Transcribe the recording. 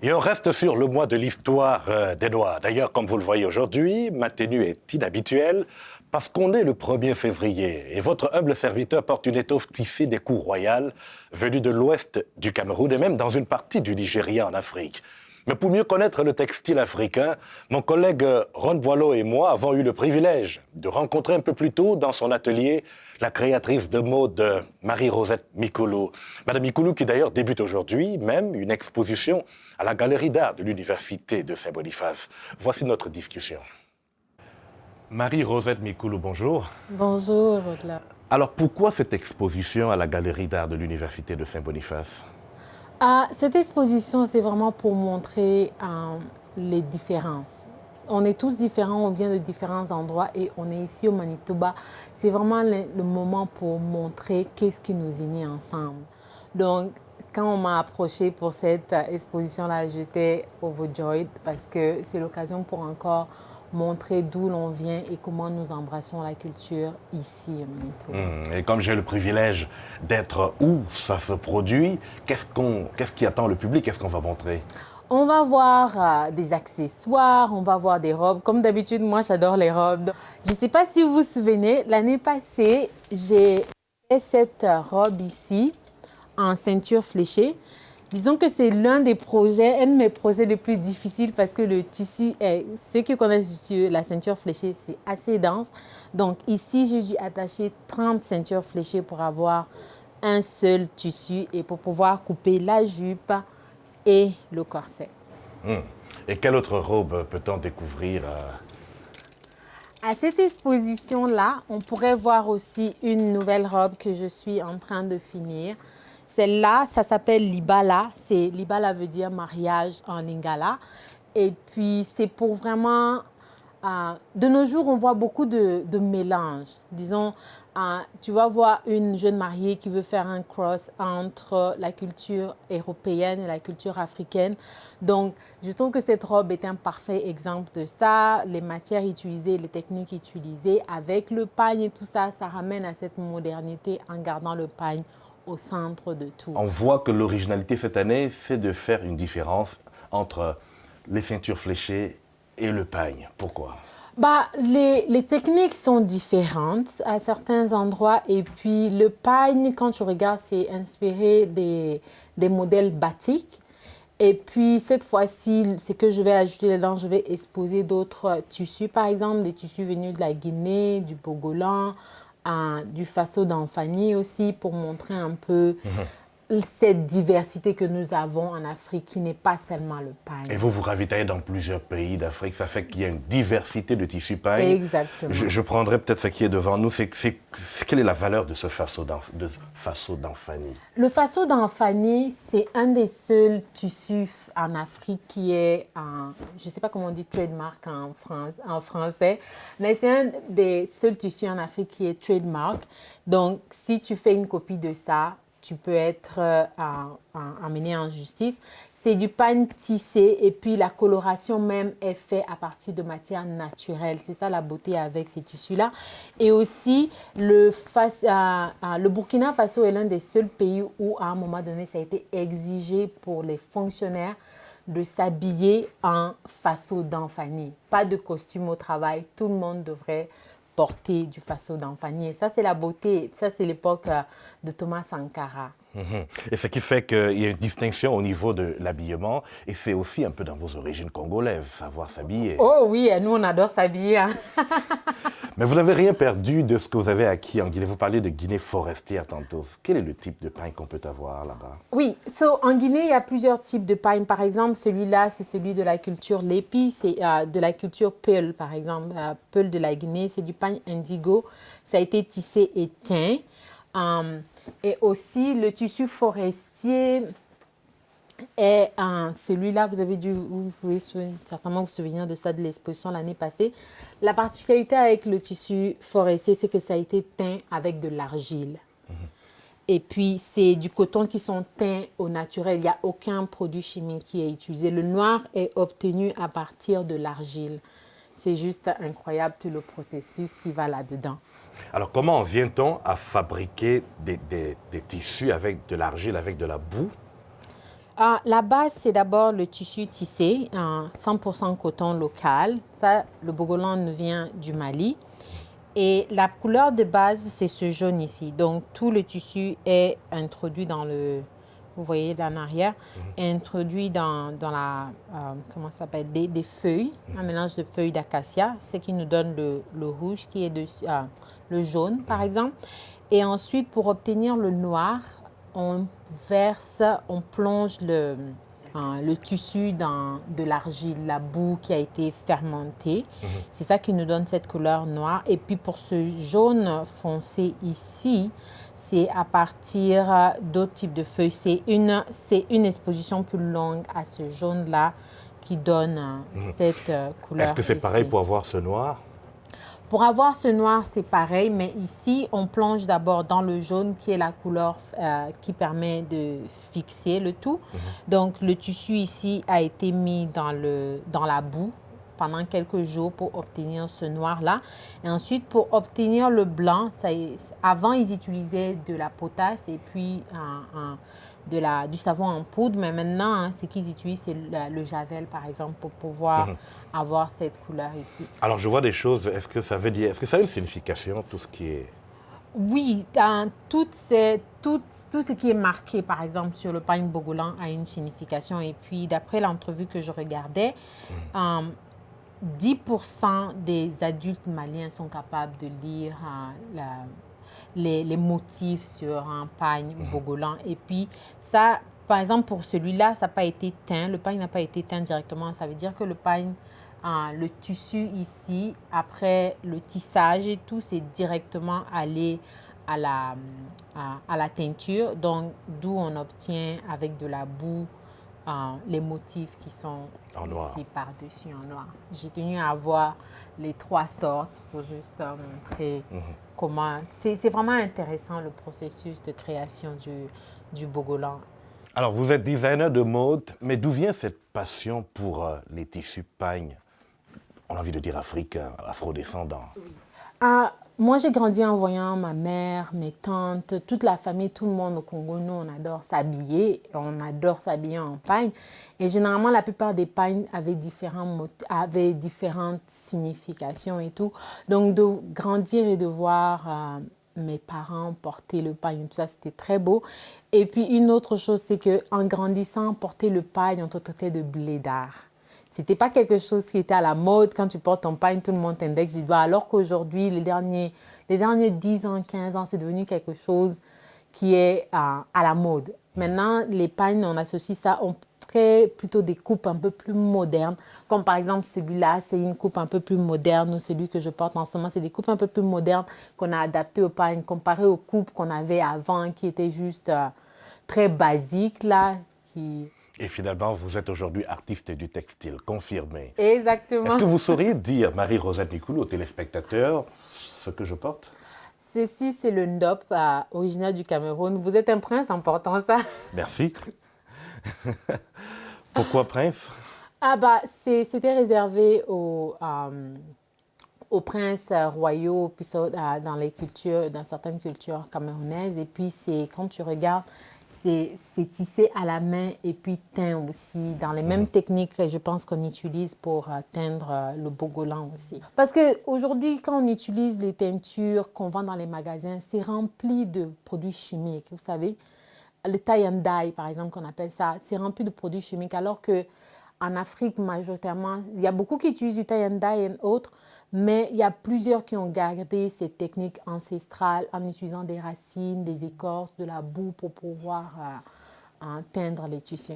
Et on reste sur le mois de l'histoire des Noirs. D'ailleurs, comme vous le voyez aujourd'hui, ma tenue est inhabituelle parce qu'on est le 1er février et votre humble serviteur porte une étoffe tissée des cours royales venue de l'ouest du Cameroun et même dans une partie du Nigeria en Afrique. Mais pour mieux connaître le textile africain, mon collègue Ron Boileau et moi avons eu le privilège de rencontrer un peu plus tôt dans son atelier la créatrice de mode Marie-Rosette Mikoulou. Madame Mikoulou qui d'ailleurs débute aujourd'hui même une exposition à la Galerie d'art de l'Université de Saint-Boniface. Voici notre discussion. Marie-Rosette Mikoulou, bonjour. Bonjour, Rodla. Alors pourquoi cette exposition à la Galerie d'art de l'Université de Saint-Boniface? Cette exposition, c'est vraiment pour montrer les différences. On est tous différents, on vient de différents endroits et on est ici au Manitoba. C'est vraiment le moment pour montrer qu'est-ce qui nous unit ensemble. Donc, quand on m'a approché pour cette exposition-là, j'étais overjoyed parce que c'est l'occasion pour encore montrer d'où l'on vient et comment nous embrassons la culture ici au Manitoba. Et comme j'ai le privilège d'être où ça se produit, qu'est-ce qui attend le public? Qu'est-ce qu'on va montrer? On va voir des accessoires, on va voir des robes. Comme d'habitude, moi, j'adore les robes. Je ne sais pas si vous vous souvenez, l'année passée, j'ai fait cette robe ici en ceinture fléchée. Disons que c'est un de mes projets les plus difficiles parce que le tissu, ceux qui connaissent la ceinture fléchée, c'est assez dense. Donc ici, j'ai dû attacher 30 ceintures fléchées pour avoir un seul tissu et pour pouvoir couper la jupe et le corset. Et quelle autre robe peut-on découvrir? À cette exposition-là, on pourrait voir aussi une nouvelle robe que je suis en train de finir. Celle-là, ça s'appelle Libala. Libala veut dire mariage en lingala. Et puis, c'est pour vraiment... de nos jours, on voit beaucoup de mélanges. Disons, tu vas voir une jeune mariée qui veut faire un cross entre la culture européenne et la culture africaine. Donc, je trouve que cette robe est un parfait exemple de ça. Les matières utilisées, les techniques utilisées, avec le pagne et tout ça, ça ramène à cette modernité en gardant le pagne au centre de tout. On voit que l'originalité cette année, c'est de faire une différence entre les ceintures fléchées et le pagne. Pourquoi? Les techniques sont différentes à certains endroits et puis le pagne, quand tu regardes, c'est inspiré des modèles batik. Et puis cette fois-ci, c'est que je vais ajouter dedans, je vais exposer d'autres tissus, par exemple des tissus venus de la Guinée, du Bogolan, du Faso d'Anfani aussi, pour montrer un peu cette diversité que nous avons en Afrique, qui n'est pas seulement le pagne. Et vous vous ravitaillez dans plusieurs pays d'Afrique, ça fait qu'il y a une diversité de tissus pagne. Exactement. Je prendrai peut-être ce qui est devant nous, quelle est la valeur de ce Faso d'Anfani? Le Faso d'Anfani, c'est un des seuls tissus en Afrique qui est, je ne sais pas comment on dit trademark en français, mais c'est un des seuls tissus en Afrique qui est trademark. Donc, si tu fais une copie de ça, tu peux être amené en justice. C'est du pagne tissé et puis la coloration même est faite à partir de matières naturelles. C'est ça la beauté avec ces tissus-là. Et aussi, le Burkina Faso est l'un des seuls pays où, à un moment donné, ça a été exigé pour les fonctionnaires de s'habiller en Faso d'Anfani. Pas de costume au travail, tout le monde devrait porter du Faso d'Anfani. Et ça, c'est la beauté. Ça, c'est l'époque de Thomas Sankara. Et ce qui fait qu'il y a une distinction au niveau de l'habillement, et c'est aussi un peu dans vos origines congolaises, savoir s'habiller. Oh oui, nous, on adore s'habiller. Hein. Mais vous n'avez rien perdu de ce que vous avez acquis en Guinée. Vous parliez de Guinée forestière tantôt. Quel est le type de pagne qu'on peut avoir là-bas? Oui, en Guinée, il y a plusieurs types de pagne. Par exemple, celui-là, c'est celui de la culture Lépi, c'est de la culture Peul, par exemple. Peul de la Guinée, c'est du pagne indigo. Ça a été tissé et teint. Et aussi, le tissu forestier est celui-là, vous avez dû, vous pouvez certainement vous souvenir de ça, de l'exposition l'année passée. La particularité avec le tissu forestier, c'est que ça a été teint avec de l'argile. Et puis, c'est du coton qui sont teints au naturel. Il n'y a aucun produit chimique qui est utilisé. Le noir est obtenu à partir de l'argile. C'est juste incroyable tout le processus qui va là-dedans. Alors, comment vient-on à fabriquer des tissus avec de l'argile, avec de la boue? La base, c'est d'abord le tissu tissé, 100% coton local. Ça, le Bogolan nous vient du Mali. Et la couleur de base, c'est ce jaune ici. Donc, tout le tissu est introduit dans le... Vous voyez là en arrière, est introduit dans la... comment ça s'appelle? Des feuilles, un mélange de feuilles d'acacia, ce qui nous donne le rouge qui est dessus, le jaune, par exemple. Et ensuite, pour obtenir le noir, on plonge le tissu dans de l'argile, la boue qui a été fermentée. C'est ça qui nous donne cette couleur noire. Et puis pour ce jaune foncé ici, c'est à partir d'autres types de feuilles. C'est une exposition plus longue à ce jaune-là qui donne cette couleur. Est-ce que c'est pareil pour avoir ce noir? Pour avoir ce noir, c'est pareil, mais ici, on plonge d'abord dans le jaune qui est la couleur qui permet de fixer le tout. Donc, le tissu ici a été mis dans la boue pendant quelques jours pour obtenir ce noir-là. Et ensuite, pour obtenir le blanc, avant, ils utilisaient de la potasse et puis du savon en poudre, mais maintenant, ce qu'ils utilisent, c'est le javel, par exemple, pour pouvoir avoir cette couleur ici. Alors, je vois des choses. Est-ce que ça a une signification, tout ce qui est... Oui, tout ce qui est marqué, par exemple, sur le pagne bogolan a une signification. Et puis, d'après l'entrevue que je regardais, 10% des adultes maliens sont capables de lire les motifs sur un pagne bogolan. Et puis, ça, par exemple, pour celui-là, ça n'a pas été teint. Le pagne n'a pas été teint directement. Ça veut dire que le pagne, le tissu ici, après le tissage et tout, c'est directement allé à la teinture. Donc, d'où on obtient avec de la boue les motifs qui sont ici par-dessus en noir. J'ai tenu à avoir les 3 sortes pour juste montrer comment... C'est vraiment intéressant le processus de création du bogolan. Alors, vous êtes designer de mode, mais d'où vient cette passion pour les tissus pagne? On a envie de dire africain, afrodescendant. Moi, j'ai grandi en voyant ma mère, mes tantes, toute la famille, tout le monde au Congo. Nous, on adore s'habiller. On adore s'habiller en pagne. Et généralement, la plupart des pagnes avaient différentes significations et tout. Donc, de grandir et de voir mes parents porter le pagne, tout ça, c'était très beau. Et puis, une autre chose, c'est qu'en grandissant, porter le pagne, on te traitait de blédard. Ce n'était pas quelque chose qui était à la mode. Quand tu portes ton pagne, tout le monde t'indexe du doigt. Alors qu'aujourd'hui, les derniers 10 ans, 15 ans, c'est devenu quelque chose qui est à la mode. Maintenant, les pagnes, on associe ça, on crée plutôt des coupes un peu plus modernes. Comme par exemple celui-là, c'est une coupe un peu plus moderne, ou celui que je porte en ce moment, c'est des coupes un peu plus modernes qu'on a adaptées aux pagnes, comparé aux coupes qu'on avait avant, qui étaient juste très basiques, là, Et finalement, vous êtes aujourd'hui artiste du textile, confirmé. Exactement. Est-ce que vous sauriez dire, Marie-Rosette Nicoulou, aux téléspectateurs, ce que je porte? Ceci, c'est le ndop, originaire du Cameroun. Vous êtes un prince en portant ça. Merci. Pourquoi prince? C'était réservé aux princes royaux, puis dans certaines cultures camerounaises. Et puis, quand tu regardes, c'est tissé à la main et puis teint aussi, dans les mêmes techniques que je pense qu'on utilise pour teindre le bogolan aussi. Parce qu'aujourd'hui, quand on utilise les teintures qu'on vend dans les magasins, c'est rempli de produits chimiques, vous savez. Le tie and dye, par exemple, qu'on appelle ça, c'est rempli de produits chimiques, alors qu'en Afrique, majoritairement, il y a beaucoup qui utilisent du tie and dye et autres, mais il y a plusieurs qui ont gardé ces techniques ancestrales en utilisant des racines, des écorces, de la boue pour pouvoir teindre les tissus.